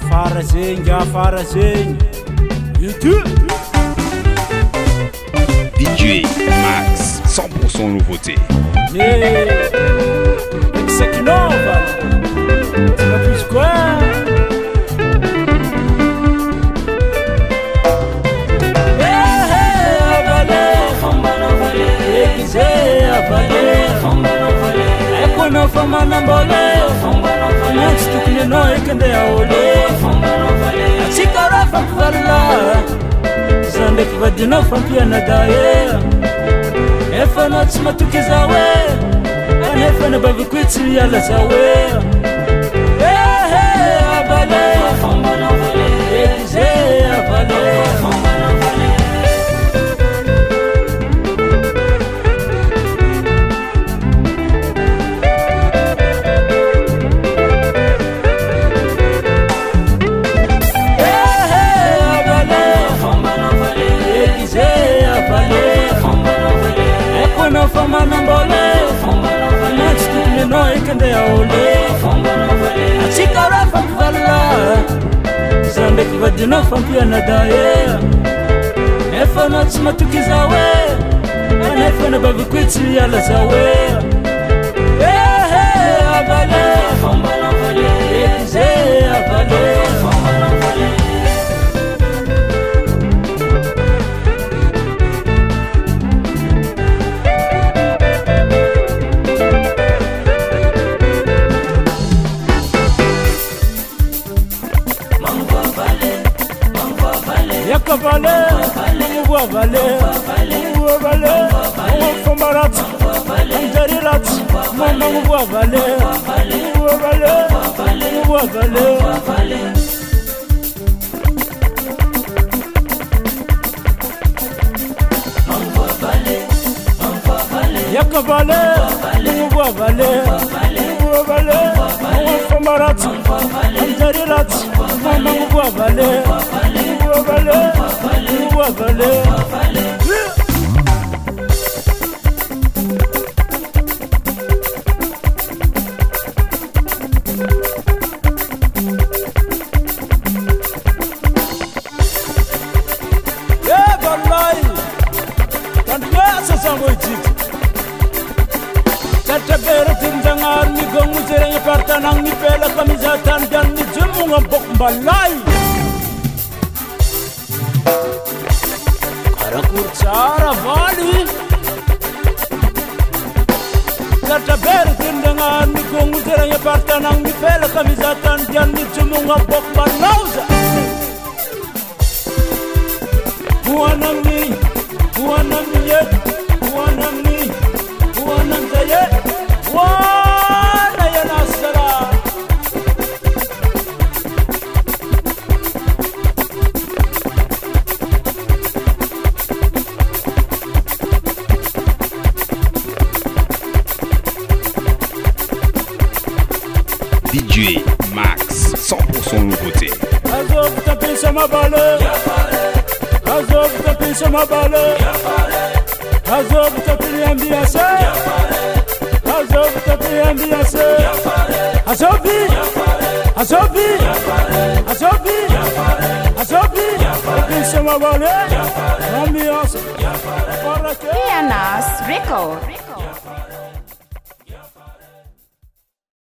Afarazinho YouTube DJ Max 100% nouveauté. Isso aqui nova. Não fiz não fama na bolé, antes do que não é que ande a olhar. Se cara vai falar, zande que vai de novo fampia na daia. É fã de cima tu quiser ver, é fã de babu quitsi ela sabe. A balé, a balé. Não fama na bolé, antes do que não é que ande a olhar. Se cara vai falar, zande que vai de novo fampia na daia. É fã de cima tu quiser ver, é fã de babu quitsi ela sabe. A balé, a balé. Valer, vou valer, vou fombarat, andarirat, mamãe vou valer, vou valer. Ya cavaler, vou valer, vou fombarat, andarirat, mamãe vou valer. Curchara vali Gata bere tindangan ni kung uteranya partanang ni pela kamizatan dian ni cumunga bok balauza Buanang ye Buanang zaye Wana ya nasara DJ Max 100% nouveauté. Azov tapis sur ma balle. Azov tapis sur ma balle. Azov tapis ambiance. Azov tapis ambiance. Azovi tapis sur ma balle. Ambiance. Pianas Record.